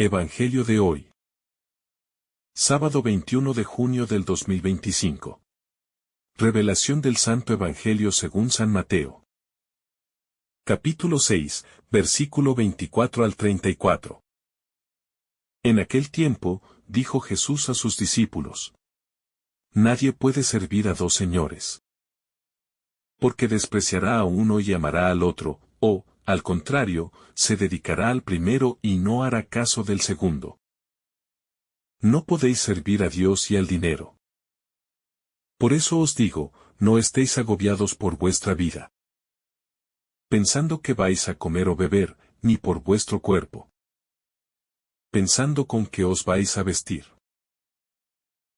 Evangelio de hoy. Sábado 21 de junio del 2025. Revelación del Santo Evangelio según San Mateo. Capítulo 6, versículo 24 al 34. En aquel tiempo, dijo Jesús a sus discípulos: Nadie puede servir a dos señores. Porque despreciará a uno y amará al otro, o, al contrario, se dedicará al primero y no hará caso del segundo. No podéis servir a Dios y al dinero. Por eso os digo, no estéis agobiados por vuestra vida, pensando que vais a comer o beber, ni por vuestro cuerpo, pensando con qué os vais a vestir.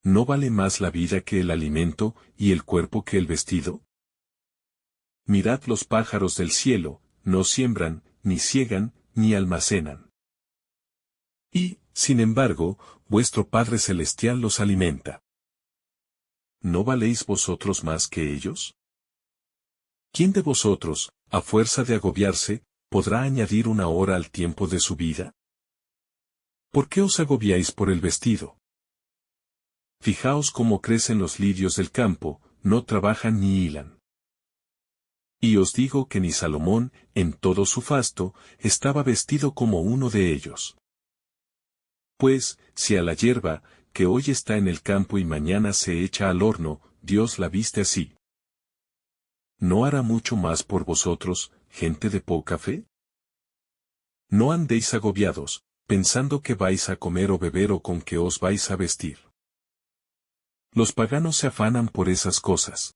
¿No vale más la vida que el alimento, y el cuerpo que el vestido? Mirad los pájaros del cielo, no siembran, ni siegan, ni almacenan. Y, sin embargo, vuestro Padre Celestial los alimenta. ¿No valéis vosotros más que ellos? ¿Quién de vosotros, a fuerza de agobiarse, podrá añadir una hora al tiempo de su vida? ¿Por qué os agobiáis por el vestido? Fijaos cómo crecen los lirios del campo, no trabajan ni hilan. Y os digo que ni Salomón, en todo su fasto, estaba vestido como uno de ellos. Pues, si a la hierba, que hoy está en el campo y mañana se echa al horno, Dios la viste así, ¿no hará mucho más por vosotros, gente de poca fe? No andéis agobiados, pensando que vais a comer o beber o con qué os vais a vestir. Los paganos se afanan por esas cosas.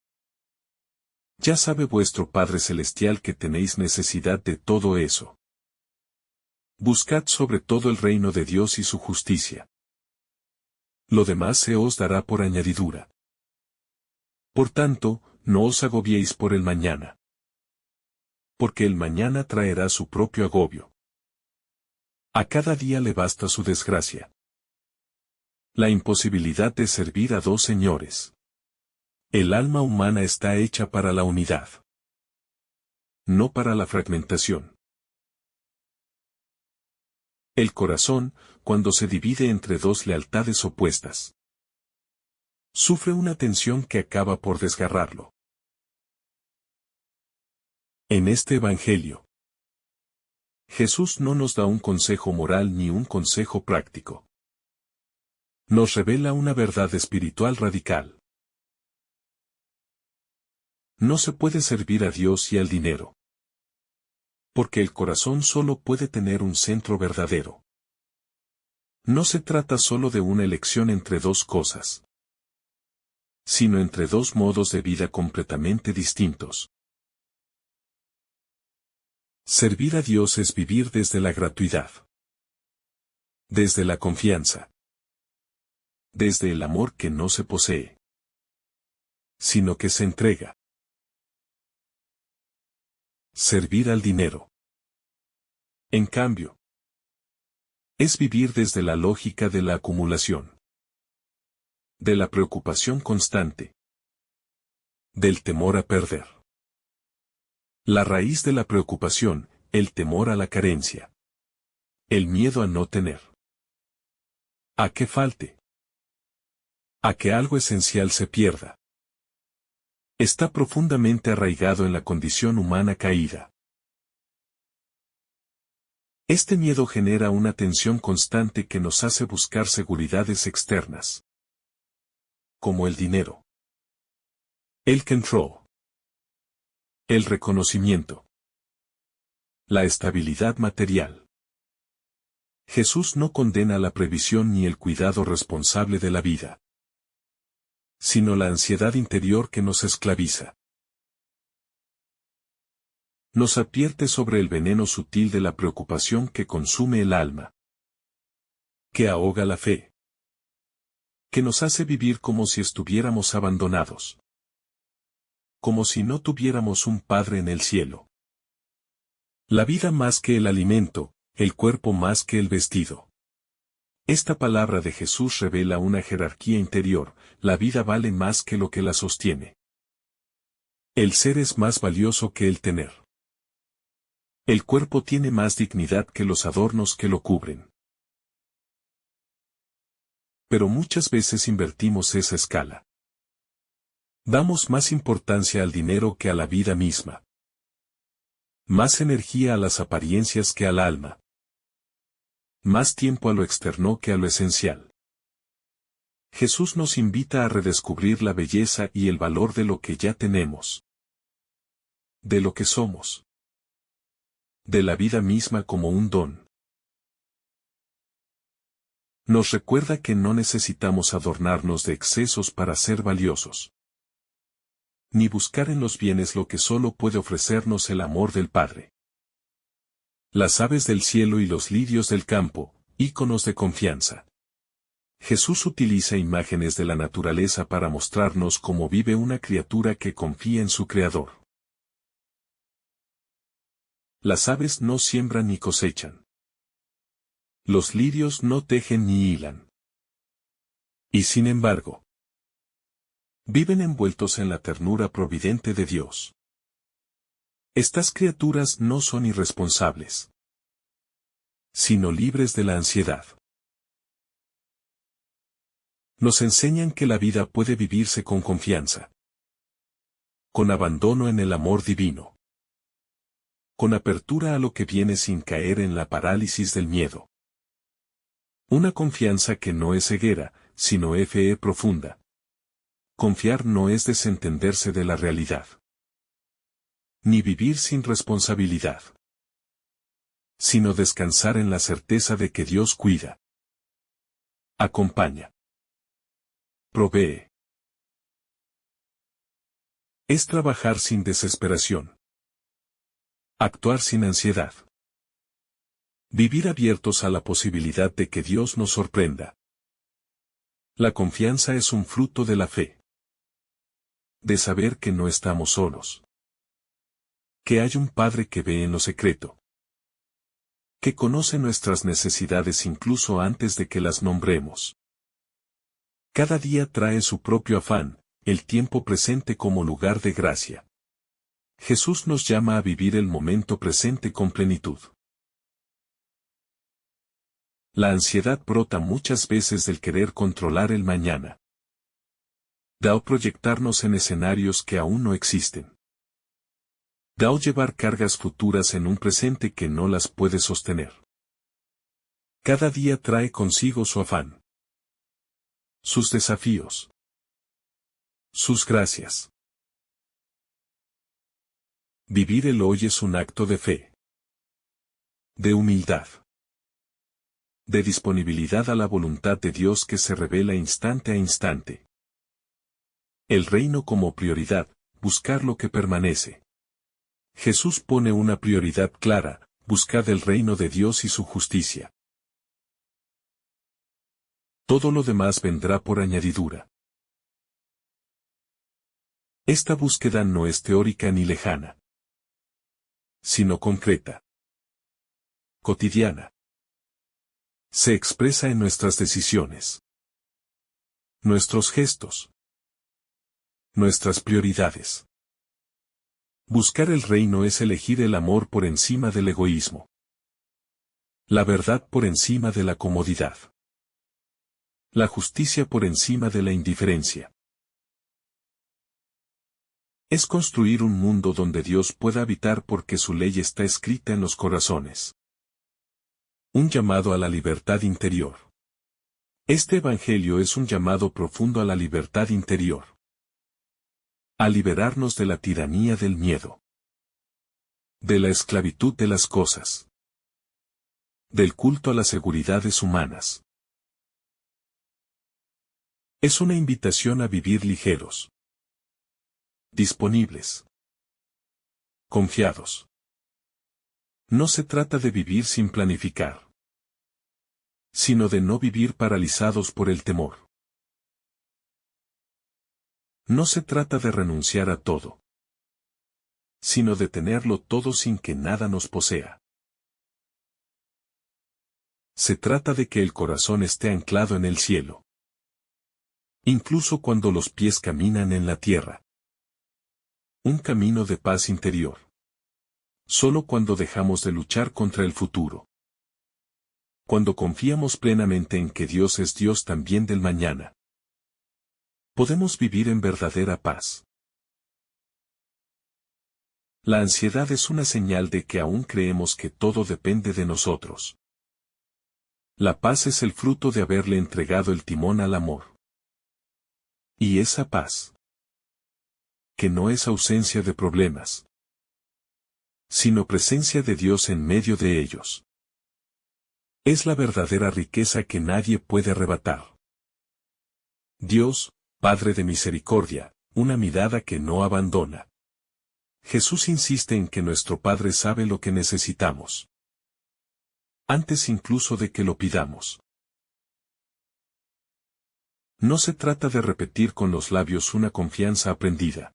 Ya sabe vuestro Padre Celestial que tenéis necesidad de todo eso. Buscad sobre todo el reino de Dios y su justicia. Lo demás se os dará por añadidura. Por tanto, no os agobiéis por el mañana, porque el mañana traerá su propio agobio. A cada día le basta su desgracia. La imposibilidad de servir a dos señores. El alma humana está hecha para la unidad, no para la fragmentación. El corazón, cuando se divide entre dos lealtades opuestas, sufre una tensión que acaba por desgarrarlo. En este Evangelio, Jesús no nos da un consejo moral ni un consejo práctico. Nos revela una verdad espiritual radical. No se puede servir a Dios y al dinero, porque el corazón solo puede tener un centro verdadero. No se trata solo de una elección entre dos cosas, sino entre dos modos de vida completamente distintos. Servir a Dios es vivir desde la gratuidad, desde la confianza, desde el amor que no se posee, sino que se entrega. Servir al dinero, en cambio, es vivir desde la lógica de la acumulación, de la preocupación constante, del temor a perder. La raíz de la preocupación, el temor a la carencia, el miedo a no tener, a que falte, a que algo esencial se pierda, está profundamente arraigado en la condición humana caída. Este miedo genera una tensión constante que nos hace buscar seguridades externas, como el dinero, el control, el reconocimiento, la estabilidad material. Jesús no condena la previsión ni el cuidado responsable de la vida, sino la ansiedad interior que nos esclaviza. Nos advierte sobre el veneno sutil de la preocupación que consume el alma, que ahoga la fe, que nos hace vivir como si estuviéramos abandonados, como si no tuviéramos un Padre en el cielo. La vida más que el alimento, el cuerpo más que el vestido. Esta palabra de Jesús revela una jerarquía interior, la vida vale más que lo que la sostiene. El ser es más valioso que el tener. El cuerpo tiene más dignidad que los adornos que lo cubren. Pero muchas veces invertimos esa escala. Damos más importancia al dinero que a la vida misma. Más energía a las apariencias que al alma. Más tiempo a lo externo que a lo esencial. Jesús nos invita a redescubrir la belleza y el valor de lo que ya tenemos. De lo que somos. De la vida misma como un don. Nos recuerda que no necesitamos adornarnos de excesos para ser valiosos. Ni buscar en los bienes lo que solo puede ofrecernos el amor del Padre. Las aves del cielo y los lirios del campo, íconos de confianza. Jesús utiliza imágenes de la naturaleza para mostrarnos cómo vive una criatura que confía en su Creador. Las aves no siembran ni cosechan. Los lirios no tejen ni hilan. Y sin embargo, viven envueltos en la ternura providente de Dios. Estas criaturas no son irresponsables, sino libres de la ansiedad. Nos enseñan que la vida puede vivirse con confianza, con abandono en el amor divino, con apertura a lo que viene sin caer en la parálisis del miedo. Una confianza que no es ceguera, sino fe profunda. Confiar no es desentenderse de la realidad, ni vivir sin responsabilidad, sino descansar en la certeza de que Dios cuida, acompaña, provee. Es trabajar sin desesperación, actuar sin ansiedad, vivir abiertos a la posibilidad de que Dios nos sorprenda. La confianza es un fruto de la fe, de saber que no estamos solos, que hay un Padre que ve en lo secreto, que conoce nuestras necesidades incluso antes de que las nombremos. Cada día trae su propio afán, el tiempo presente como lugar de gracia. Jesús nos llama a vivir el momento presente con plenitud. La ansiedad brota muchas veces del querer controlar el mañana. Da o proyectarnos en escenarios que aún no existen. Da o llevar cargas futuras en un presente que no las puede sostener. Cada día trae consigo su afán, sus desafíos, sus gracias. Vivir el hoy es un acto de fe, de humildad, de disponibilidad a la voluntad de Dios que se revela instante a instante. El reino como prioridad, buscar lo que permanece. Jesús pone una prioridad clara, buscad el reino de Dios y su justicia. Todo lo demás vendrá por añadidura. Esta búsqueda no es teórica ni lejana, sino concreta, cotidiana. Se expresa en nuestras decisiones, nuestros gestos, nuestras prioridades. Buscar el reino es elegir el amor por encima del egoísmo, la verdad por encima de la comodidad, la justicia por encima de la indiferencia. Es construir un mundo donde Dios pueda habitar porque su ley está escrita en los corazones. Un llamado a la libertad interior. Este evangelio es un llamado profundo a la libertad interior. A liberarnos de la tiranía del miedo. De la esclavitud de las cosas. Del culto a las seguridades humanas. Es una invitación a vivir ligeros. Disponibles. Confiados. No se trata de vivir sin planificar, sino de no vivir paralizados por el temor. No se trata de renunciar a todo, sino de tenerlo todo sin que nada nos posea. Se trata de que el corazón esté anclado en el cielo, incluso cuando los pies caminan en la tierra. Un camino de paz interior. Solo cuando dejamos de luchar contra el futuro. Cuando confiamos plenamente en que Dios es Dios también del mañana, podemos vivir en verdadera paz. La ansiedad es una señal de que aún creemos que todo depende de nosotros. La paz es el fruto de haberle entregado el timón al amor. Y esa paz, que no es ausencia de problemas, sino presencia de Dios en medio de ellos, es la verdadera riqueza que nadie puede arrebatar. Dios, Padre de misericordia, una mirada que no abandona. Jesús insiste en que nuestro Padre sabe lo que necesitamos, antes incluso de que lo pidamos. No se trata de repetir con los labios una confianza aprendida,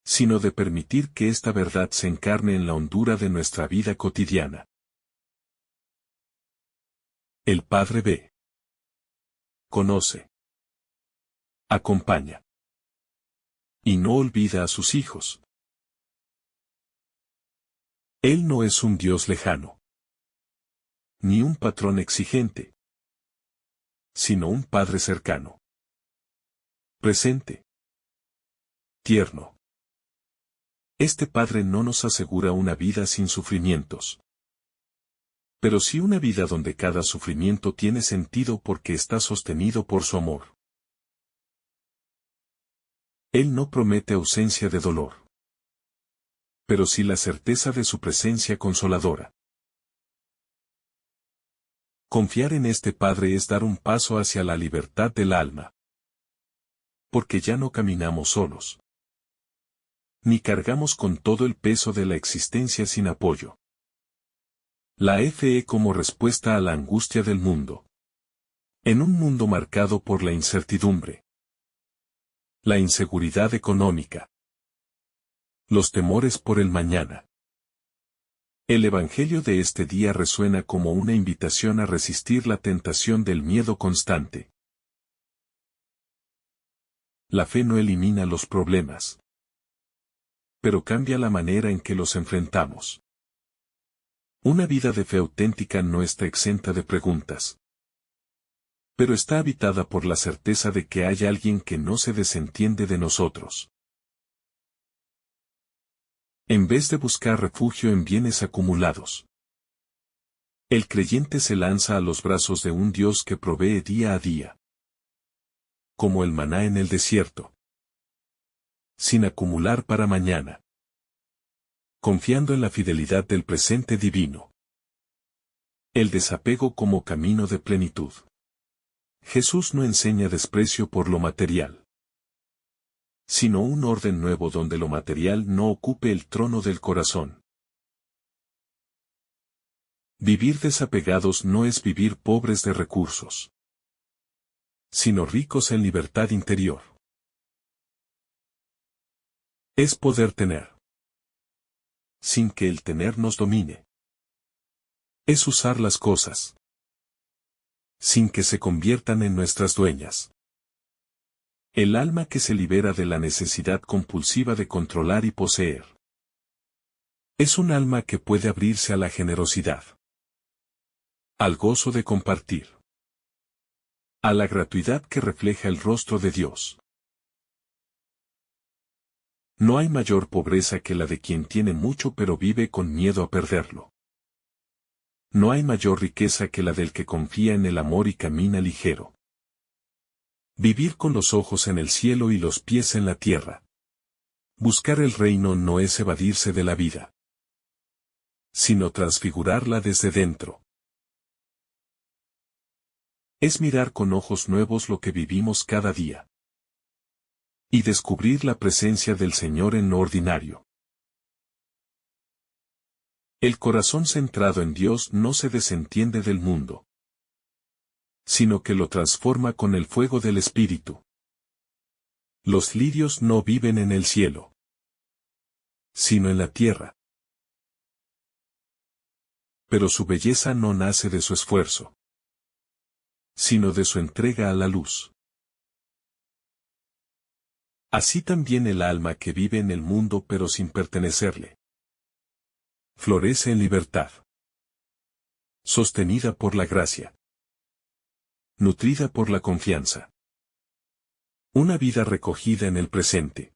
sino de permitir que esta verdad se encarne en la hondura de nuestra vida cotidiana. El Padre ve, conoce, acompaña y no olvida a sus hijos. Él no es un Dios lejano, ni un patrón exigente, sino un Padre cercano, presente, tierno. Este Padre no nos asegura una vida sin sufrimientos, pero sí una vida donde cada sufrimiento tiene sentido porque está sostenido por su amor. Él no promete ausencia de dolor, pero sí la certeza de su presencia consoladora. Confiar en este Padre es dar un paso hacia la libertad del alma, porque ya no caminamos solos, ni cargamos con todo el peso de la existencia sin apoyo. La fe como respuesta a la angustia del mundo. En un mundo marcado por la incertidumbre, la inseguridad económica, los temores por el mañana. El Evangelio de este día resuena como una invitación a resistir la tentación del miedo constante. La fe no elimina los problemas, pero cambia la manera en que los enfrentamos. Una vida de fe auténtica no está exenta de preguntas, pero está habitada por la certeza de que hay alguien que no se desentiende de nosotros. En vez de buscar refugio en bienes acumulados, el creyente se lanza a los brazos de un Dios que provee día a día, como el maná en el desierto, sin acumular para mañana, confiando en la fidelidad del presente divino. El desapego como camino de plenitud. Jesús no enseña desprecio por lo material, sino un orden nuevo donde lo material no ocupe el trono del corazón. Vivir desapegados no es vivir pobres de recursos, sino ricos en libertad interior. Es poder tener, sin que el tener nos domine. Es usar las cosas, sin que se conviertan en nuestras dueñas. El alma que se libera de la necesidad compulsiva de controlar y poseer. Es un alma que puede abrirse a la generosidad, al gozo de compartir, a la gratuidad que refleja el rostro de Dios. No hay mayor pobreza que la de quien tiene mucho pero vive con miedo a perderlo. No hay mayor riqueza que la del que confía en el amor y camina ligero. Vivir con los ojos en el cielo y los pies en la tierra. Buscar el reino no es evadirse de la vida, sino transfigurarla desde dentro. Es mirar con ojos nuevos lo que vivimos cada día, y descubrir la presencia del Señor en lo ordinario. El corazón centrado en Dios no se desentiende del mundo, sino que lo transforma con el fuego del Espíritu. Los lirios no viven en el cielo, sino en la tierra. Pero su belleza no nace de su esfuerzo, sino de su entrega a la luz. Así también el alma que vive en el mundo pero sin pertenecerle, florece en libertad. Sostenida por la gracia. Nutrida por la confianza. Una vida recogida en el presente.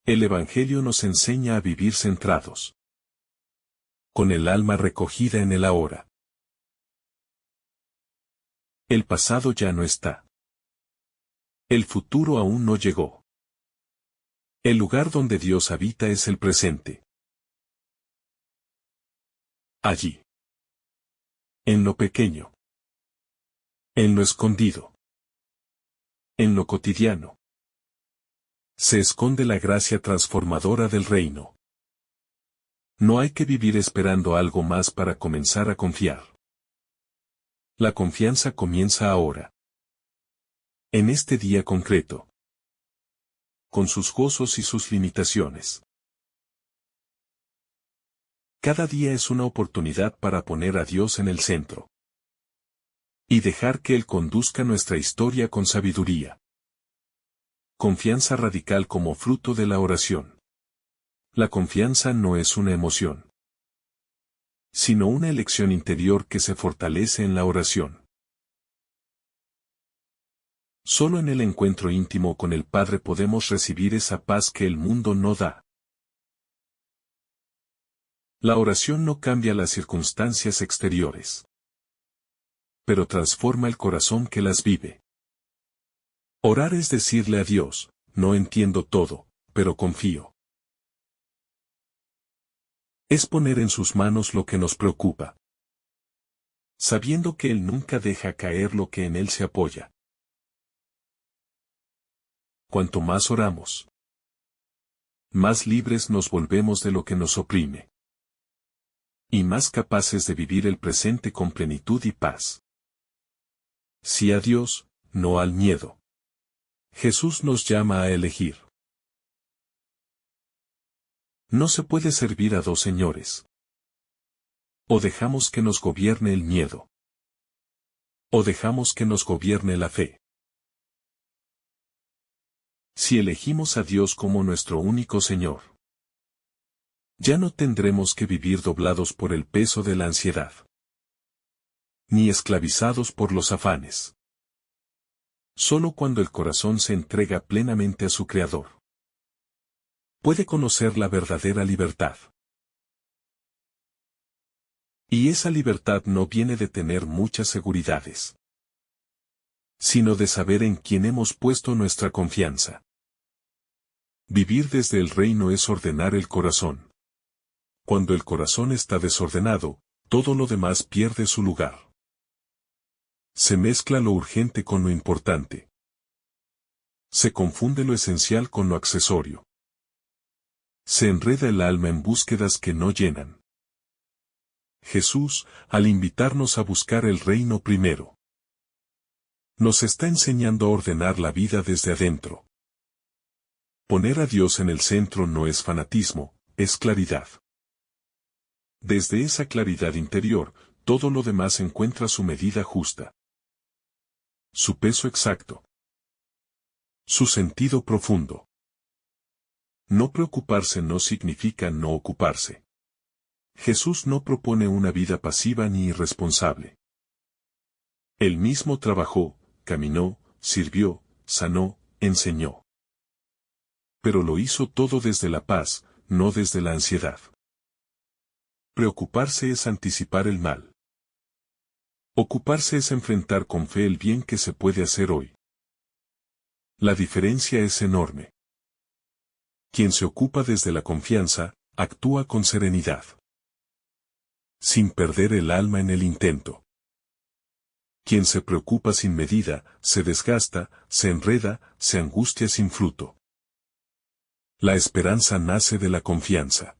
El Evangelio nos enseña a vivir centrados. Con el alma recogida en el ahora. El pasado ya no está. El futuro aún no llegó. El lugar donde Dios habita es el presente. Allí. En lo pequeño. En lo escondido. En lo cotidiano. Se esconde la gracia transformadora del reino. No hay que vivir esperando algo más para comenzar a confiar. La confianza comienza ahora. En este día concreto. Con sus gozos y sus limitaciones. Cada día es una oportunidad para poner a Dios en el centro. Y dejar que Él conduzca nuestra historia con sabiduría. Confianza radical como fruto de la oración. La confianza no es una emoción, sino una elección interior que se fortalece en la oración. Solo en el encuentro íntimo con el Padre podemos recibir esa paz que el mundo no da. La oración no cambia las circunstancias exteriores, pero transforma el corazón que las vive. Orar es decirle a Dios, no entiendo todo, pero confío. Es poner en sus manos lo que nos preocupa, sabiendo que Él nunca deja caer lo que en Él se apoya. Cuanto más oramos, más libres nos volvemos de lo que nos oprime. Y más capaces de vivir el presente con plenitud y paz. Sí a Dios, no al miedo. Jesús nos llama a elegir. No se puede servir a dos señores. O dejamos que nos gobierne el miedo. O dejamos que nos gobierne la fe. Si elegimos a Dios como nuestro único Señor, ya no tendremos que vivir doblados por el peso de la ansiedad, ni esclavizados por los afanes. Solo cuando el corazón se entrega plenamente a su Creador, puede conocer la verdadera libertad. Y esa libertad no viene de tener muchas seguridades, sino de saber en quién hemos puesto nuestra confianza. Vivir desde el reino es ordenar el corazón. Cuando el corazón está desordenado, todo lo demás pierde su lugar. Se mezcla lo urgente con lo importante. Se confunde lo esencial con lo accesorio. Se enreda el alma en búsquedas que no llenan. Jesús, al invitarnos a buscar el reino primero, nos está enseñando a ordenar la vida desde adentro. Poner a Dios en el centro no es fanatismo, es claridad. Desde esa claridad interior, todo lo demás encuentra su medida justa. Su peso exacto. Su sentido profundo. No preocuparse no significa no ocuparse. Jesús no propone una vida pasiva ni irresponsable. Él mismo trabajó, caminó, sirvió, sanó, enseñó. Pero lo hizo todo desde la paz, no desde la ansiedad. Preocuparse es anticipar el mal. Ocuparse es enfrentar con fe el bien que se puede hacer hoy. La diferencia es enorme. Quien se ocupa desde la confianza, actúa con serenidad, sin perder el alma en el intento. Quien se preocupa sin medida, se desgasta, se enreda, se angustia sin fruto. La esperanza nace de la confianza.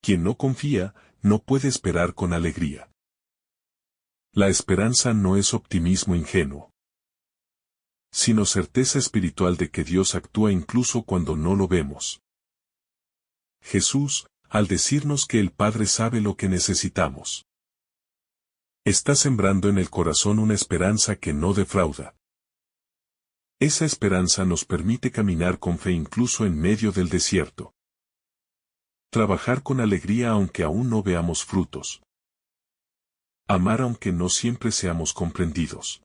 Quien no confía, no puede esperar con alegría. La esperanza no es optimismo ingenuo, sino certeza espiritual de que Dios actúa incluso cuando no lo vemos. Jesús, al decirnos que el Padre sabe lo que necesitamos, está sembrando en el corazón una esperanza que no defrauda. Esa esperanza nos permite caminar con fe incluso en medio del desierto. Trabajar con alegría aunque aún no veamos frutos. Amar aunque no siempre seamos comprendidos.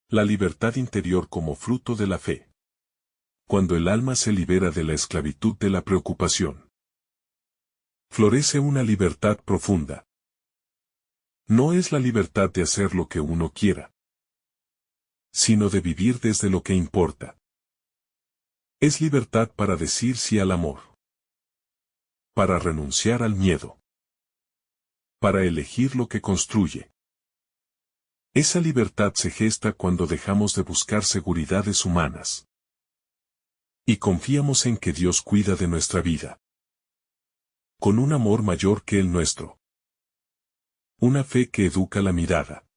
La libertad interior como fruto de la fe. Cuando el alma se libera de la esclavitud de la preocupación, florece una libertad profunda. No es la libertad de hacer lo que uno quiera, sino de vivir desde lo que importa. Es libertad para decir sí al amor, para renunciar al miedo, para elegir lo que construye. Esa libertad se gesta cuando dejamos de buscar seguridades humanas y confiamos en que Dios cuida de nuestra vida, con un amor mayor que el nuestro. Una fe que educa la mirada.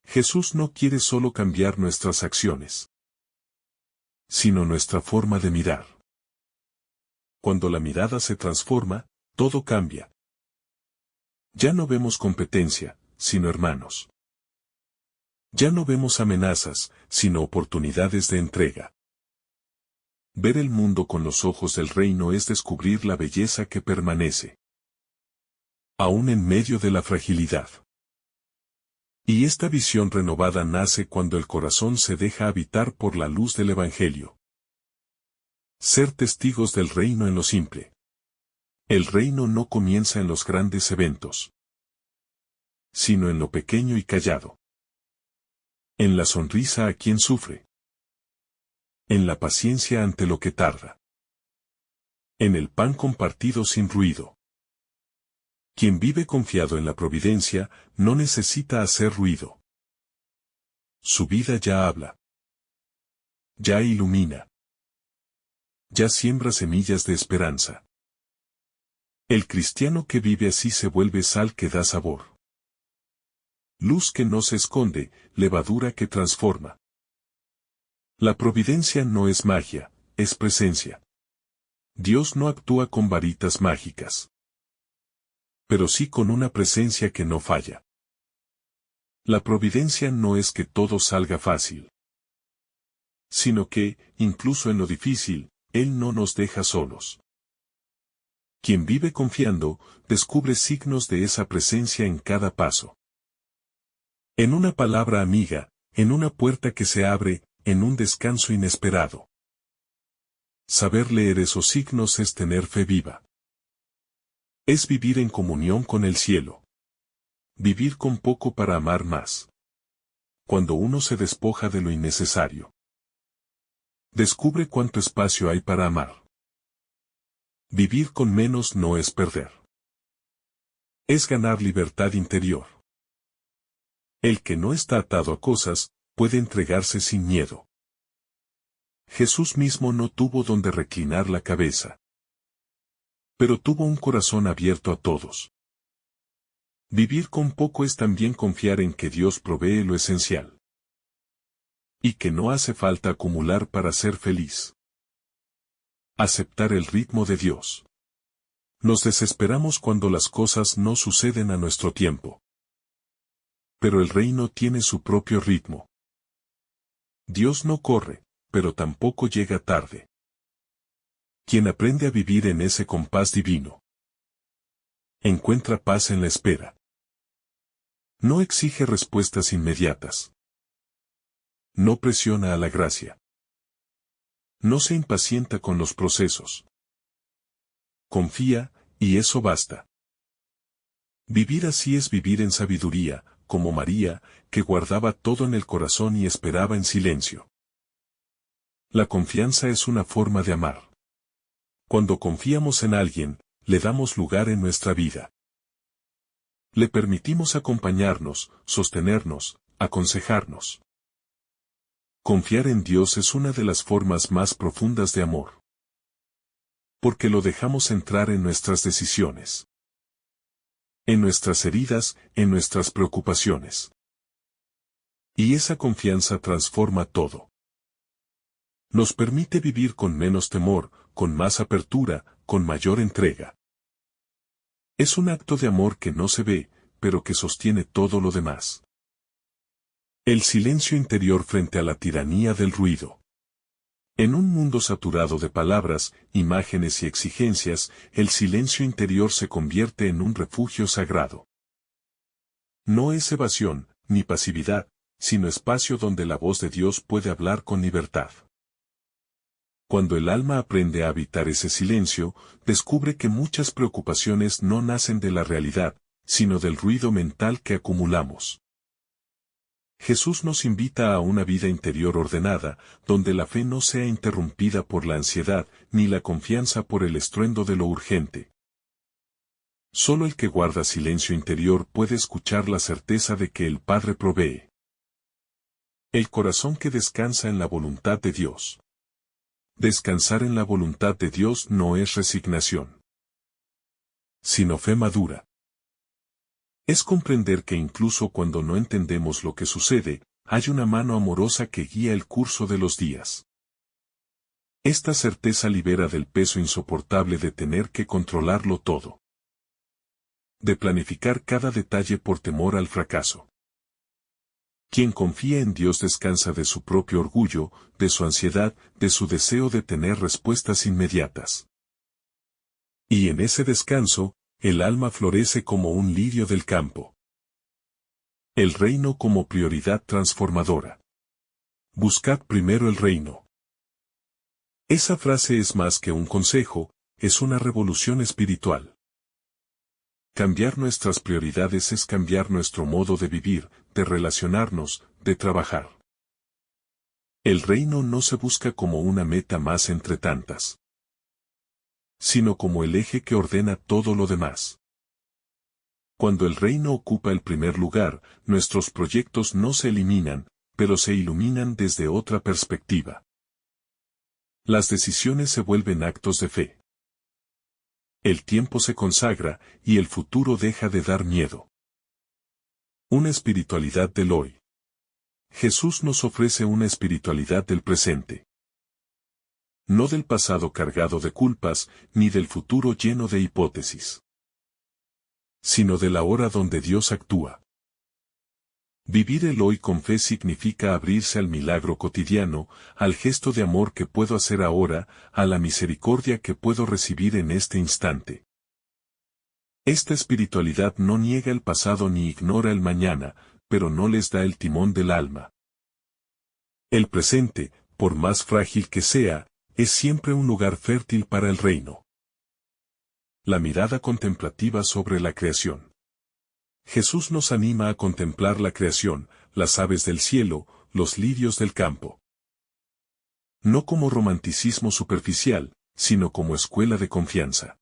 Jesús no quiere solo cambiar nuestras acciones, sino nuestra forma de mirar. Cuando la mirada se transforma, todo cambia. Ya no vemos competencia, sino hermanos. Ya no vemos amenazas, sino oportunidades de entrega. Ver el mundo con los ojos del reino es descubrir la belleza que permanece, aún en medio de la fragilidad. Y esta visión renovada nace cuando el corazón se deja habitar por la luz del Evangelio. Ser testigos del reino en lo simple. El reino no comienza en los grandes eventos, sino en lo pequeño y callado. En la sonrisa a quien sufre. En la paciencia ante lo que tarda. En el pan compartido sin ruido. Quien vive confiado en la providencia, no necesita hacer ruido. Su vida ya habla. Ya ilumina. Ya siembra semillas de esperanza. El cristiano que vive así se vuelve sal que da sabor. Luz que no se esconde, levadura que transforma. La providencia no es magia, es presencia. Dios no actúa con varitas mágicas, pero sí con una presencia que no falla. La providencia no es que todo salga fácil, sino que, incluso en lo difícil, Él no nos deja solos. Quien vive confiando, descubre signos de esa presencia en cada paso. En una palabra amiga, en una puerta que se abre, en un descanso inesperado. Saber leer esos signos es tener fe viva. Es vivir en comunión con el cielo. Vivir con poco para amar más. Cuando uno se despoja de lo innecesario, descubre cuánto espacio hay para amar. Vivir con menos no es perder. Es ganar libertad interior. El que no está atado a cosas, puede entregarse sin miedo. Jesús mismo no tuvo donde reclinar la cabeza, pero tuvo un corazón abierto a todos. Vivir con poco es también confiar en que Dios provee lo esencial, y que no hace falta acumular para ser feliz. Aceptar el ritmo de Dios. Nos desesperamos cuando las cosas no suceden a nuestro tiempo. Pero el reino tiene su propio ritmo. Dios no corre, pero tampoco llega tarde. Quien aprende a vivir en ese compás divino, encuentra paz en la espera. No exige respuestas inmediatas. No presiona a la gracia. No se impacienta con los procesos. Confía, y eso basta. Vivir así es vivir en sabiduría, como María, que guardaba todo en el corazón y esperaba en silencio. La confianza es una forma de amar. Cuando confiamos en alguien, le damos lugar en nuestra vida. Le permitimos acompañarnos, sostenernos, aconsejarnos. Confiar en Dios es una de las formas más profundas de amor. Porque lo dejamos entrar en nuestras decisiones, en nuestras heridas, en nuestras preocupaciones. Y esa confianza transforma todo. Nos permite vivir con menos temor, con más apertura, con mayor entrega. Es un acto de amor que no se ve, pero que sostiene todo lo demás. El silencio interior frente a la tiranía del ruido. En un mundo saturado de palabras, imágenes y exigencias, el silencio interior se convierte en un refugio sagrado. No es evasión, ni pasividad, sino espacio donde la voz de Dios puede hablar con libertad. Cuando el alma aprende a habitar ese silencio, descubre que muchas preocupaciones no nacen de la realidad, sino del ruido mental que acumulamos. Jesús nos invita a una vida interior ordenada, donde la fe no sea interrumpida por la ansiedad, ni la confianza por el estruendo de lo urgente. Solo el que guarda silencio interior puede escuchar la certeza de que el Padre provee. El corazón que descansa en la voluntad de Dios. Descansar en la voluntad de Dios no es resignación, sino fe madura. Es comprender que incluso cuando no entendemos lo que sucede, hay una mano amorosa que guía el curso de los días. Esta certeza libera del peso insoportable de tener que controlarlo todo, de planificar cada detalle por temor al fracaso. Quien confía en Dios descansa de su propio orgullo, de su ansiedad, de su deseo de tener respuestas inmediatas. Y en ese descanso, el alma florece como un lirio del campo. El reino como prioridad transformadora. Buscad primero el reino. Esa frase es más que un consejo, es una revolución espiritual. Cambiar nuestras prioridades es cambiar nuestro modo de vivir, de relacionarnos, de trabajar. El reino no se busca como una meta más entre tantas, sino como el eje que ordena todo lo demás. Cuando el reino ocupa el primer lugar, nuestros proyectos no se eliminan, pero se iluminan desde otra perspectiva. Las decisiones se vuelven actos de fe. El tiempo se consagra, y el futuro deja de dar miedo. Una espiritualidad del hoy. Jesús nos ofrece una espiritualidad del presente. No del pasado cargado de culpas, ni del futuro lleno de hipótesis, sino de la hora donde Dios actúa. Vivir el hoy con fe significa abrirse al milagro cotidiano, al gesto de amor que puedo hacer ahora, a la misericordia que puedo recibir en este instante. Esta espiritualidad no niega el pasado ni ignora el mañana, pero no les da el timón del alma. El presente, por más frágil que sea, es siempre un lugar fértil para el reino. La mirada contemplativa sobre la creación. Jesús nos anima a contemplar la creación, las aves del cielo, los lirios del campo. No como romanticismo superficial, sino como escuela de confianza.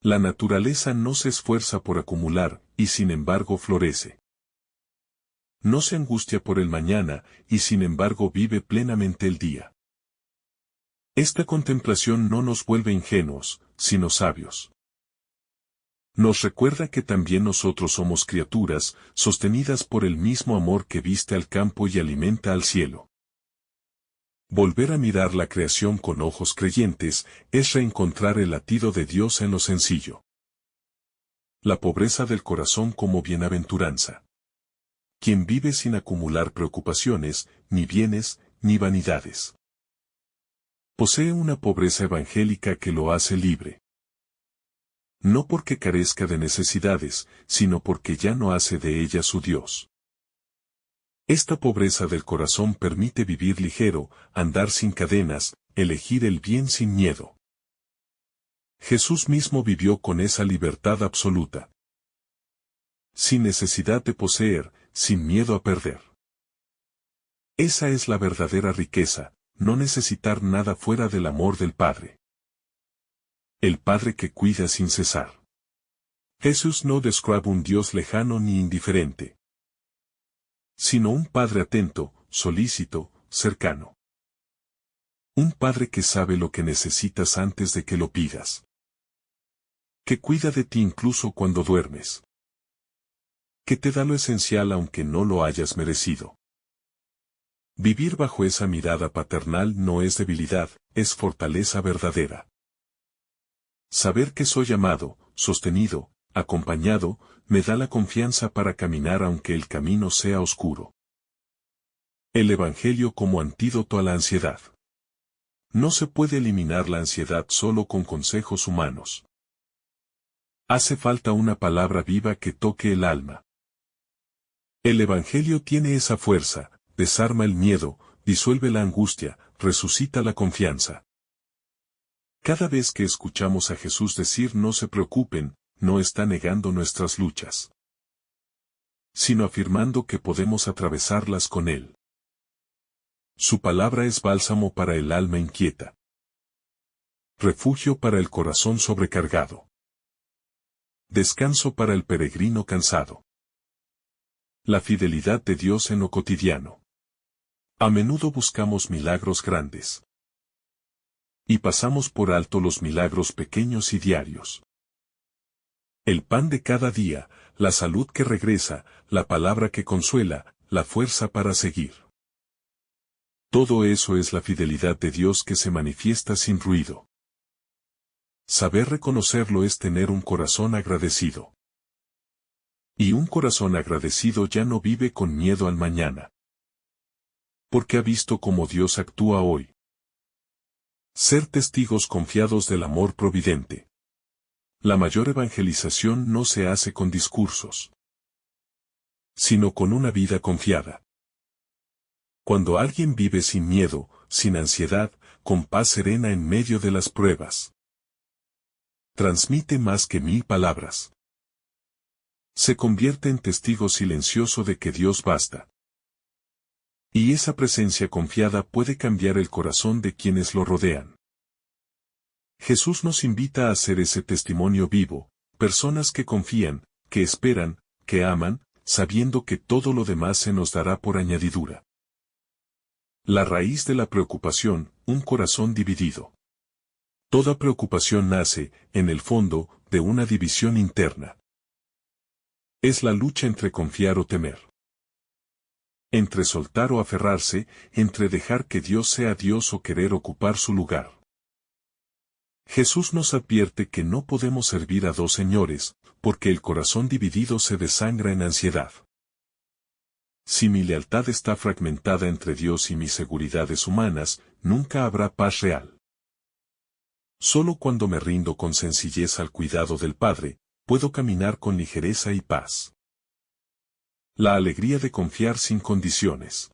La naturaleza no se esfuerza por acumular, y sin embargo florece. No se angustia por el mañana, y sin embargo vive plenamente el día. Esta contemplación no nos vuelve ingenuos, sino sabios. Nos recuerda que también nosotros somos criaturas, sostenidas por el mismo amor que viste al campo y alimenta al cielo. Volver a mirar la creación con ojos creyentes es reencontrar el latido de Dios en lo sencillo. La pobreza del corazón como bienaventuranza. Quien vive sin acumular preocupaciones, ni bienes, ni vanidades. Posee una pobreza evangélica que lo hace libre. No porque carezca de necesidades, sino porque ya no hace de ella su Dios. Esta pobreza del corazón permite vivir ligero, andar sin cadenas, elegir el bien sin miedo. Jesús mismo vivió con esa libertad absoluta. Sin necesidad de poseer, sin miedo a perder. Esa es la verdadera riqueza, no necesitar nada fuera del amor del Padre. El Padre que cuida sin cesar. Jesús no describe un Dios lejano ni indiferente, sino un Padre atento, solícito, cercano. Un Padre que sabe lo que necesitas antes de que lo pidas. Que cuida de ti incluso cuando duermes. Que te da lo esencial aunque no lo hayas merecido. Vivir bajo esa mirada paternal no es debilidad, es fortaleza verdadera. Saber que soy amado, sostenido, acompañado, me da la confianza para caminar aunque el camino sea oscuro. El Evangelio como antídoto a la ansiedad. No se puede eliminar la ansiedad solo con consejos humanos. Hace falta una palabra viva que toque el alma. El Evangelio tiene esa fuerza, desarma el miedo, disuelve la angustia, resucita la confianza. Cada vez que escuchamos a Jesús decir no se preocupen, no está negando nuestras luchas, sino afirmando que podemos atravesarlas con Él. Su palabra es bálsamo para el alma inquieta, refugio para el corazón sobrecargado, descanso para el peregrino cansado. La fidelidad de Dios en lo cotidiano. A menudo buscamos milagros grandes, y pasamos por alto los milagros pequeños y diarios. El pan de cada día, la salud que regresa, la palabra que consuela, la fuerza para seguir. Todo eso es la fidelidad de Dios que se manifiesta sin ruido. Saber reconocerlo es tener un corazón agradecido. Y un corazón agradecido ya no vive con miedo al mañana, porque ha visto cómo Dios actúa hoy. Ser testigos confiados del amor providente. La mayor evangelización no se hace con discursos, sino con una vida confiada. Cuando alguien vive sin miedo, sin ansiedad, con paz serena en medio de las pruebas, transmite más que 1000 palabras. Se convierte en testigo silencioso de que Dios basta. Y esa presencia confiada puede cambiar el corazón de quienes lo rodean. Jesús nos invita a ser ese testimonio vivo, personas que confían, que esperan, que aman, sabiendo que todo lo demás se nos dará por añadidura. La raíz de la preocupación, un corazón dividido. Toda preocupación nace, en el fondo, de una división interna. Es la lucha entre confiar o temer, entre soltar o aferrarse, entre dejar que Dios sea Dios o querer ocupar su lugar. Jesús nos advierte que no podemos servir a dos señores, porque el corazón dividido se desangra en ansiedad. Si mi lealtad está fragmentada entre Dios y mis seguridades humanas, nunca habrá paz real. Solo cuando me rindo con sencillez al cuidado del Padre, puedo caminar con ligereza y paz. La alegría de confiar sin condiciones.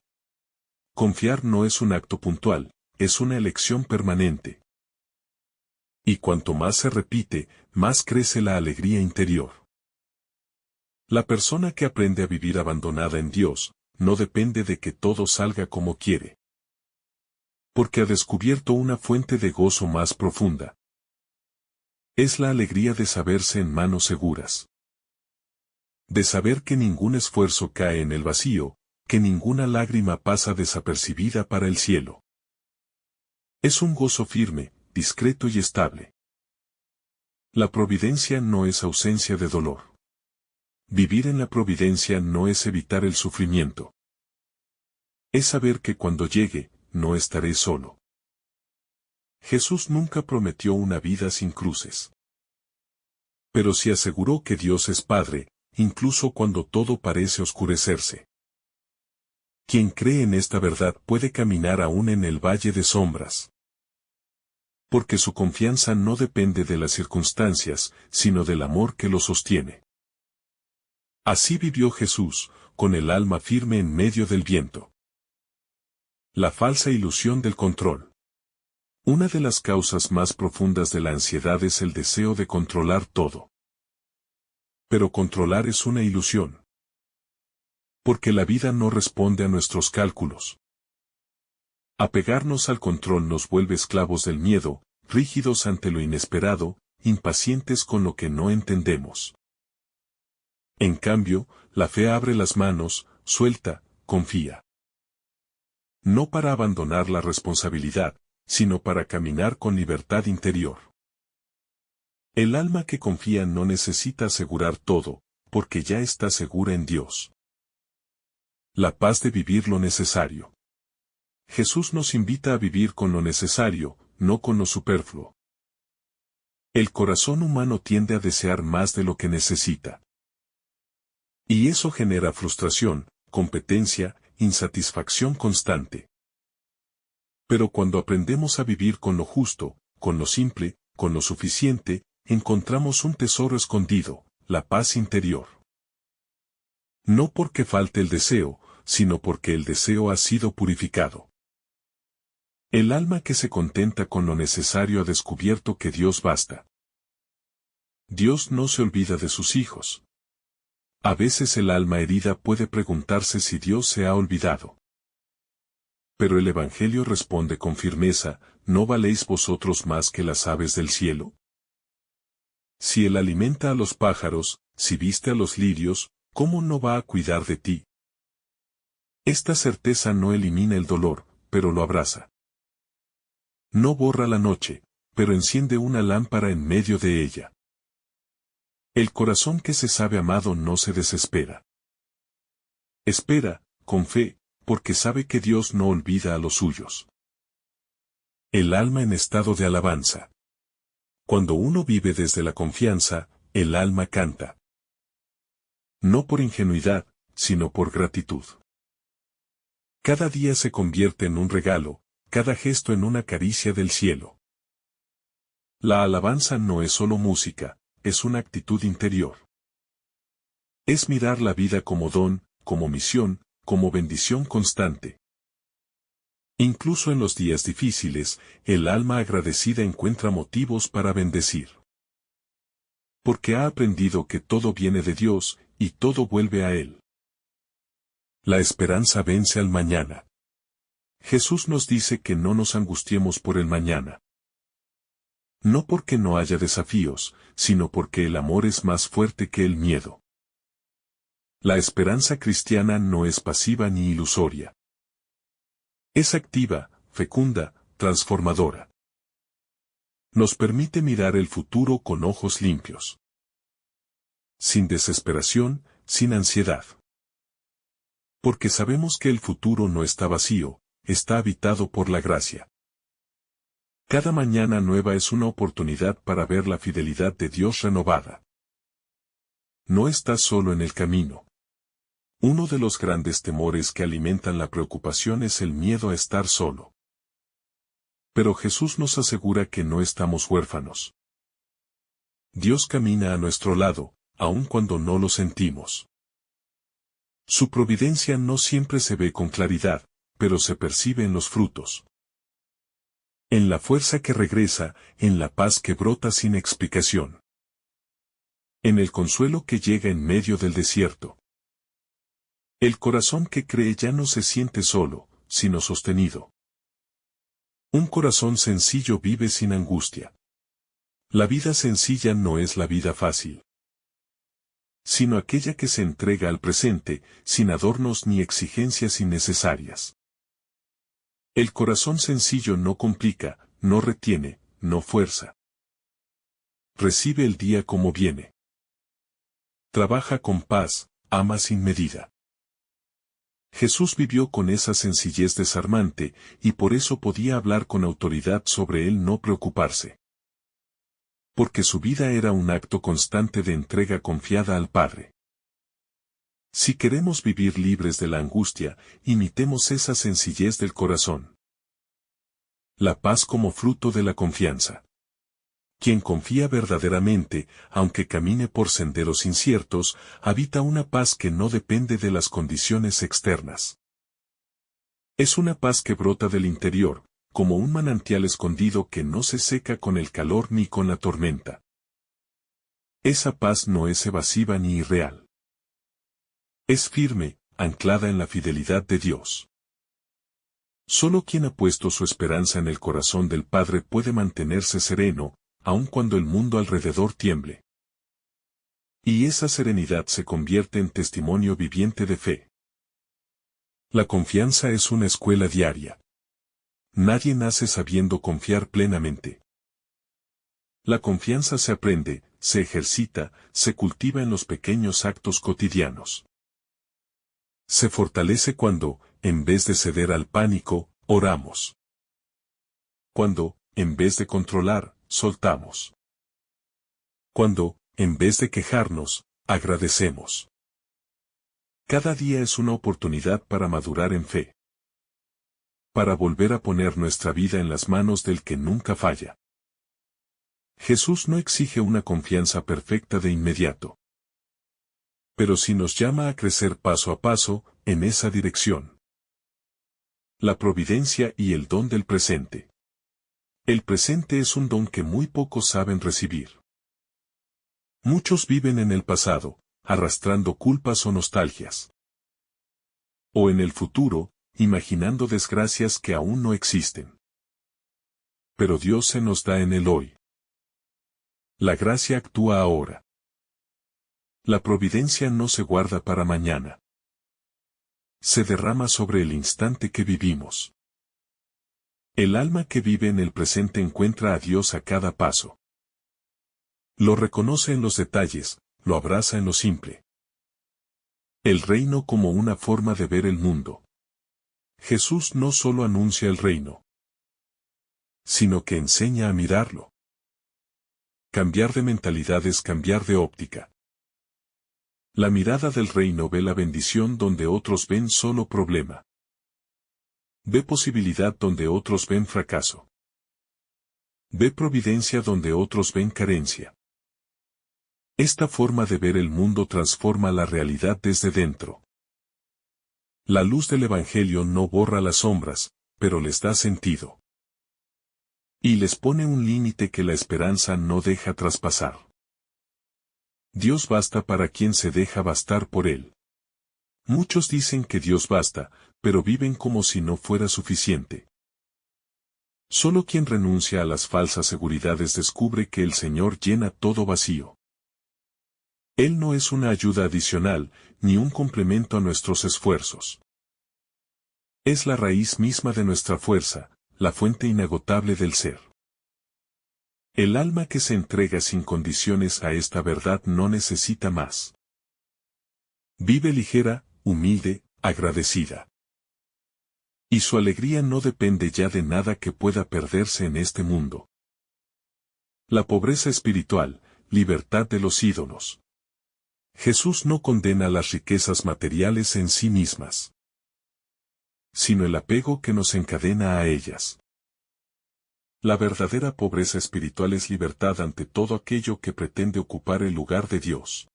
Confiar no es un acto puntual, es una elección permanente. Y cuanto más se repite, más crece la alegría interior. La persona que aprende a vivir abandonada en Dios, no depende de que todo salga como quiere, porque ha descubierto una fuente de gozo más profunda. Es la alegría de saberse en manos seguras. De saber que ningún esfuerzo cae en el vacío, que ninguna lágrima pasa desapercibida para el cielo. Es un gozo firme, discreto y estable. La providencia no es ausencia de dolor. Vivir en la providencia no es evitar el sufrimiento. Es saber que cuando llegue, no estaré solo. Jesús nunca prometió una vida sin cruces. Pero sí aseguró que Dios es Padre, incluso cuando todo parece oscurecerse. Quien cree en esta verdad puede caminar aún en el valle de sombras. Porque su confianza no depende de las circunstancias, sino del amor que lo sostiene. Así vivió Jesús, con el alma firme en medio del viento. La falsa ilusión del control. Una de las causas más profundas de la ansiedad es el deseo de controlar todo. Pero controlar es una ilusión. Porque la vida no responde a nuestros cálculos. Apegarnos al control nos vuelve esclavos del miedo, rígidos ante lo inesperado, impacientes con lo que no entendemos. En cambio, la fe abre las manos, suelta, confía. No para abandonar la responsabilidad, sino para caminar con libertad interior. El alma que confía no necesita asegurar todo, porque ya está segura en Dios. La paz de vivir lo necesario. Jesús nos invita a vivir con lo necesario, no con lo superfluo. El corazón humano tiende a desear más de lo que necesita. Y eso genera frustración, competencia, insatisfacción constante. Pero cuando aprendemos a vivir con lo justo, con lo simple, con lo suficiente, encontramos un tesoro escondido, la paz interior. No porque falte el deseo, sino porque el deseo ha sido purificado. El alma que se contenta con lo necesario ha descubierto que Dios basta. Dios no se olvida de sus hijos. A veces el alma herida puede preguntarse si Dios se ha olvidado. Pero el Evangelio responde con firmeza, ¿no valéis vosotros más que las aves del cielo? Si Él alimenta a los pájaros, si viste a los lirios, ¿cómo no va a cuidar de ti? Esta certeza no elimina el dolor, pero lo abraza. No borra la noche, pero enciende una lámpara en medio de ella. El corazón que se sabe amado no se desespera. Espera, con fe, porque sabe que Dios no olvida a los suyos. El alma en estado de alabanza. Cuando uno vive desde la confianza, el alma canta. No por ingenuidad, sino por gratitud. Cada día se convierte en un regalo, cada gesto en una caricia del cielo. La alabanza no es solo música, es una actitud interior. Es mirar la vida como don, como misión, como bendición constante. Incluso en los días difíciles, el alma agradecida encuentra motivos para bendecir. Porque ha aprendido que todo viene de Dios, y todo vuelve a Él. La esperanza vence al mañana. Jesús nos dice que no nos angustiemos por el mañana. No porque no haya desafíos, sino porque el amor es más fuerte que el miedo. La esperanza cristiana no es pasiva ni ilusoria. Es activa, fecunda, transformadora. Nos permite mirar el futuro con ojos limpios. Sin desesperación, sin ansiedad. Porque sabemos que el futuro no está vacío, está habitado por la gracia. Cada mañana nueva es una oportunidad para ver la fidelidad de Dios renovada. No estás solo en el camino. Uno de los grandes temores que alimentan la preocupación es el miedo a estar solo. Pero Jesús nos asegura que no estamos huérfanos. Dios camina a nuestro lado, aun cuando no lo sentimos. Su providencia no siempre se ve con claridad, pero se percibe en los frutos. En la fuerza que regresa, en la paz que brota sin explicación. En el consuelo que llega en medio del desierto. El corazón que cree ya no se siente solo, sino sostenido. Un corazón sencillo vive sin angustia. La vida sencilla no es la vida fácil, sino aquella que se entrega al presente, sin adornos ni exigencias innecesarias. El corazón sencillo no complica, no retiene, no fuerza. Recibe el día como viene. Trabaja con paz, ama sin medida. Jesús vivió con esa sencillez desarmante, y por eso podía hablar con autoridad sobre él no preocuparse. Porque su vida era un acto constante de entrega confiada al Padre. Si queremos vivir libres de la angustia, imitemos esa sencillez del corazón. La paz como fruto de la confianza. Quien confía verdaderamente, aunque camine por senderos inciertos, habita una paz que no depende de las condiciones externas. Es una paz que brota del interior, como un manantial escondido que no se seca con el calor ni con la tormenta. Esa paz no es evasiva ni irreal. Es firme, anclada en la fidelidad de Dios. Solo quien ha puesto su esperanza en el corazón del Padre puede mantenerse sereno, aun cuando el mundo alrededor tiemble. Y esa serenidad se convierte en testimonio viviente de fe. La confianza es una escuela diaria. Nadie nace sabiendo confiar plenamente. La confianza se aprende, se ejercita, se cultiva en los pequeños actos cotidianos. Se fortalece cuando, en vez de ceder al pánico, oramos. Cuando, en vez de controlar, soltamos. Cuando, en vez de quejarnos, agradecemos. Cada día es una oportunidad para madurar en fe. Para volver a poner nuestra vida en las manos del que nunca falla. Jesús no exige una confianza perfecta de inmediato. pero sí nos llama a crecer paso a paso, en esa dirección. La providencia y el don del presente. El presente es un don que muy pocos saben recibir. Muchos viven en el pasado, arrastrando culpas o nostalgias. O en el futuro, imaginando desgracias que aún no existen. Pero Dios se nos da en el hoy. La gracia actúa ahora. La providencia no se guarda para mañana. Se derrama sobre el instante que vivimos. El alma que vive en el presente encuentra a Dios a cada paso. Lo reconoce en los detalles, lo abraza en lo simple. El reino como una forma de ver el mundo. Jesús no solo anuncia el reino, sino que enseña a mirarlo. Cambiar de mentalidad es cambiar de óptica. La mirada del reino ve la bendición donde otros ven solo problema. Ve posibilidad donde otros ven fracaso. Ve providencia donde otros ven carencia. Esta forma de ver el mundo transforma la realidad desde dentro. La luz del Evangelio no borra las sombras, pero les da sentido. Y les pone un límite que la esperanza no deja traspasar. Dios basta para quien se deja bastar por Él. Muchos dicen que Dios basta, pero viven como si no fuera suficiente. Solo quien renuncia a las falsas seguridades descubre que el Señor llena todo vacío. Él no es una ayuda adicional, ni un complemento a nuestros esfuerzos. Es la raíz misma de nuestra fuerza, la fuente inagotable del ser. El alma que se entrega sin condiciones a esta verdad no necesita más. Vive ligera, humilde, agradecida. Y su alegría no depende ya de nada que pueda perderse en este mundo. La pobreza espiritual, libertad de los ídolos. Jesús no condena las riquezas materiales en sí mismas, sino el apego que nos encadena a ellas. La verdadera pobreza espiritual es libertad ante todo aquello que pretende ocupar el lugar de Dios.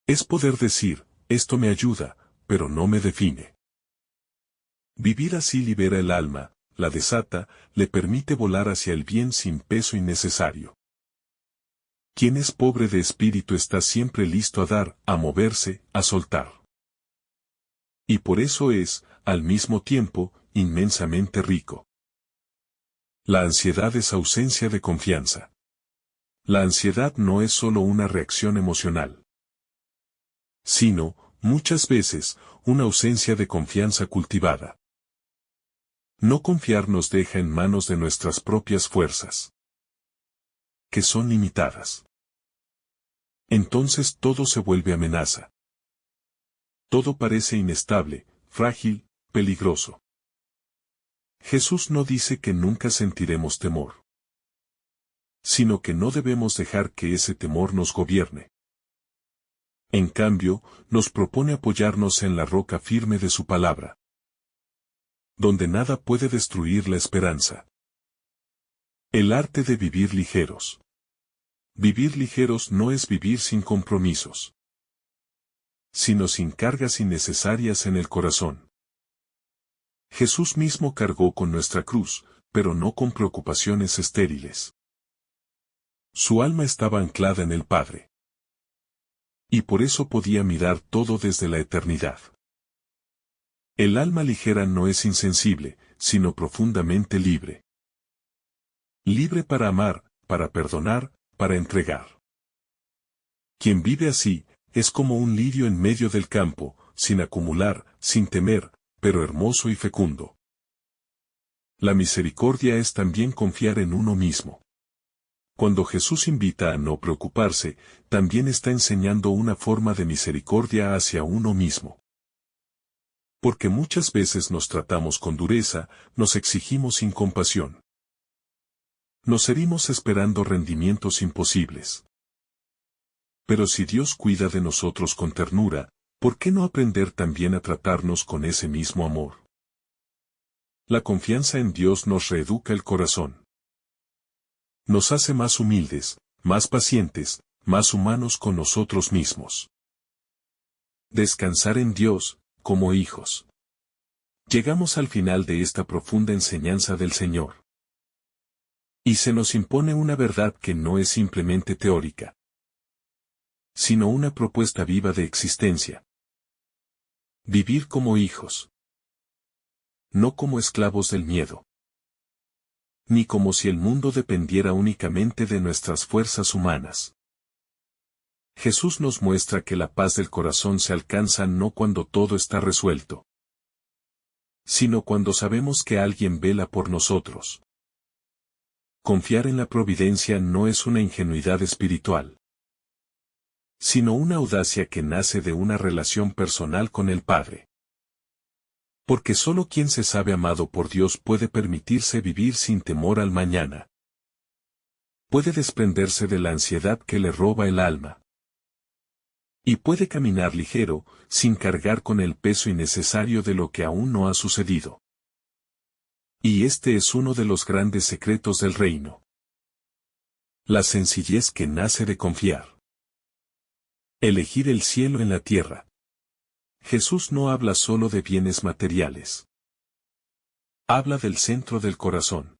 Es poder decir, esto me ayuda, pero no me define. Vivir así libera el alma, la desata, le permite volar hacia el bien sin peso innecesario. Quien es pobre de espíritu está siempre listo a dar, a moverse, a soltar. Y por eso es, al mismo tiempo, inmensamente rico. La ansiedad es ausencia de confianza. La ansiedad no es solo una reacción emocional, sino, muchas veces, una ausencia de confianza cultivada. No confiar nos deja en manos de nuestras propias fuerzas, que son limitadas. Entonces todo se vuelve amenaza. Todo parece inestable, frágil, peligroso. Jesús no dice que nunca sentiremos temor, sino que no debemos dejar que ese temor nos gobierne. En cambio, nos propone apoyarnos en la roca firme de su palabra, donde nada puede destruir la esperanza. El arte de vivir ligeros. Vivir ligeros no es vivir sin compromisos, sino sin cargas innecesarias en el corazón. Jesús mismo cargó con nuestra cruz, pero no con preocupaciones estériles. Su alma estaba anclada en el Padre. Y por eso podía mirar todo desde la eternidad. El alma ligera no es insensible, sino profundamente libre. Libre para amar, para perdonar, para entregar. Quien vive así, es como un lirio en medio del campo, sin acumular, sin temer, pero hermoso y fecundo. La misericordia es también confiar en uno mismo. Cuando Jesús invita a no preocuparse, también está enseñando una forma de misericordia hacia uno mismo. Porque muchas veces nos tratamos con dureza, nos exigimos sin compasión. Nos herimos esperando rendimientos imposibles. Pero si Dios cuida de nosotros con ternura, ¿por qué no aprender también a tratarnos con ese mismo amor? La confianza en Dios nos reeduca el corazón. Nos hace más humildes, más pacientes, más humanos con nosotros mismos. Descansar en Dios, como hijos. Llegamos al final de esta profunda enseñanza del Señor. Y se nos impone una verdad que no es simplemente teórica, sino una propuesta viva de existencia. Vivir como hijos. No como esclavos del miedo. Ni como si el mundo dependiera únicamente de nuestras fuerzas humanas. Jesús nos muestra que la paz del corazón se alcanza no cuando todo está resuelto, sino cuando sabemos que alguien vela por nosotros. Confiar en la providencia no es una ingenuidad espiritual, sino una audacia que nace de una relación personal con el Padre. Porque solo quien se sabe amado por Dios puede permitirse vivir sin temor al mañana. Puede desprenderse de la ansiedad que le roba el alma. Y puede caminar ligero, sin cargar con el peso innecesario de lo que aún no ha sucedido. Y este es uno de los grandes secretos del reino. La sencillez que nace de confiar. Elegir el cielo en la tierra. Jesús no habla solo de bienes materiales. Habla del centro del corazón.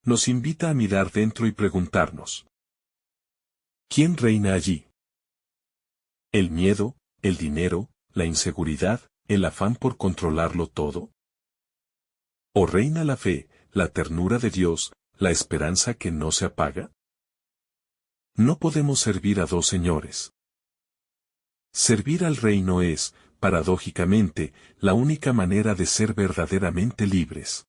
Nos invita a mirar dentro y preguntarnos: ¿quién reina allí? ¿El miedo, el dinero, la inseguridad, el afán por controlarlo todo? ¿O reina la fe, la ternura de Dios, la esperanza que no se apaga? No podemos servir a dos señores. Servir al reino es, paradójicamente, la única manera de ser verdaderamente libres.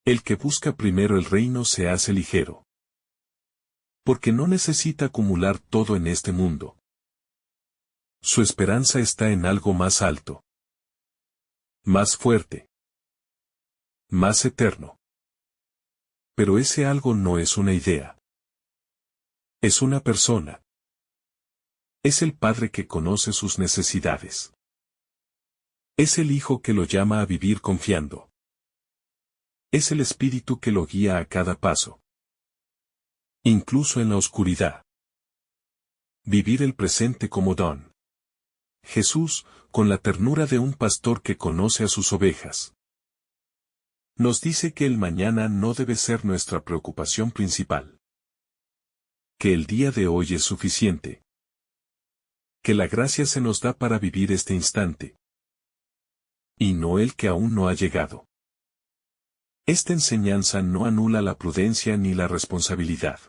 El que busca primero el reino se hace ligero. Porque no necesita acumular todo en este mundo. Su esperanza está en algo más alto, más fuerte, más eterno. Pero ese algo no es una idea. Es una persona. Es el Padre que conoce sus necesidades. Es el Hijo que lo llama a vivir confiando. Es el Espíritu que lo guía a cada paso. Incluso en la oscuridad. Vivir el presente como don. Jesús, con la ternura de un pastor que conoce a sus ovejas, nos dice que el mañana no debe ser nuestra preocupación principal. Que el día de hoy es suficiente. Que la gracia se nos da para vivir este instante. Y no el que aún no ha llegado. Esta enseñanza no anula la prudencia ni la responsabilidad,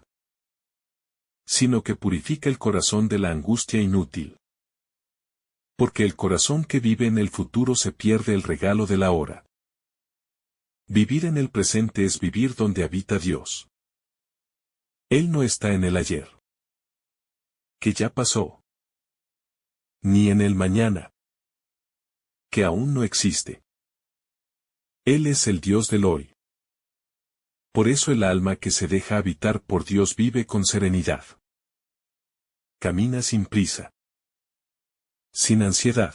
sino que purifica el corazón de la angustia inútil. Porque el corazón que vive en el futuro se pierde el regalo de la hora. Vivir en el presente es vivir donde habita Dios. Él no está en el ayer, que ya pasó, ni en el mañana, que aún no existe. Él es el Dios del hoy. Por eso el alma que se deja habitar por Dios vive con serenidad. Camina sin prisa. Sin ansiedad.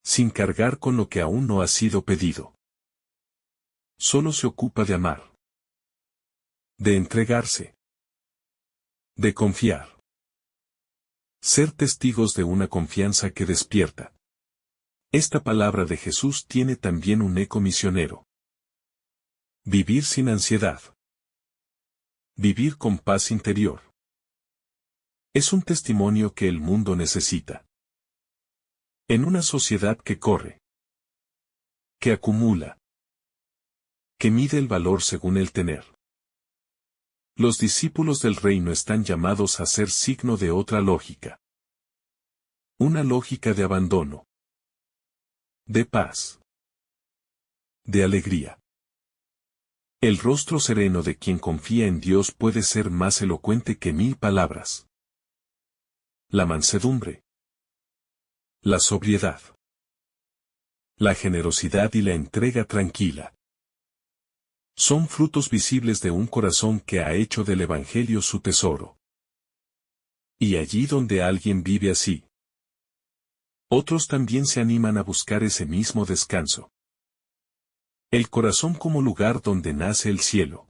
Sin cargar con lo que aún no ha sido pedido. Solo se ocupa de amar. De entregarse. De confiar. Ser testigos de una confianza que despierta. Esta palabra de Jesús tiene también un eco misionero. Vivir sin ansiedad. Vivir con paz interior. Es un testimonio que el mundo necesita. En una sociedad que corre, que acumula, que mide el valor según el tener. Los discípulos del reino están llamados a ser signo de otra lógica. Una lógica de abandono. De paz. De alegría. El rostro sereno de quien confía en Dios puede ser más elocuente que 1000 palabras. La mansedumbre. La sobriedad. La generosidad y la entrega tranquila. Son frutos visibles de un corazón que ha hecho del Evangelio su tesoro. Y allí donde alguien vive así, otros también se animan a buscar ese mismo descanso. El corazón como lugar donde nace el cielo.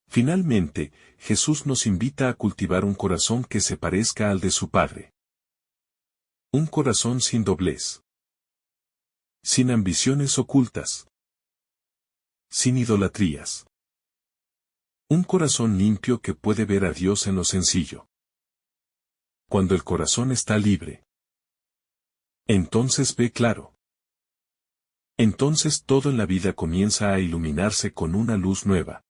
Finalmente, Jesús nos invita a cultivar un corazón que se parezca al de su Padre. Un corazón sin doblez. Sin ambiciones ocultas. Sin idolatrías. Un corazón limpio que puede ver a Dios en lo sencillo. Cuando el corazón está libre, entonces ve claro. Entonces todo en la vida comienza a iluminarse con una luz nueva.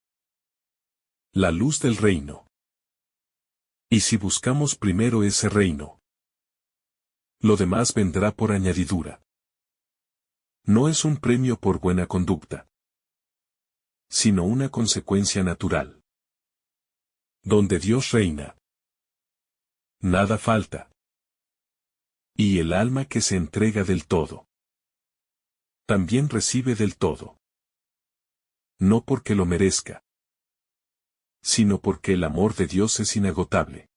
La luz del reino. Y si buscamos primero ese reino, lo demás vendrá por añadidura. No es un premio por buena conducta, sino una consecuencia natural. Donde Dios reina, nada falta. Y el alma que se entrega del todo, también recibe del todo. No porque lo merezca, sino porque el amor de Dios es inagotable.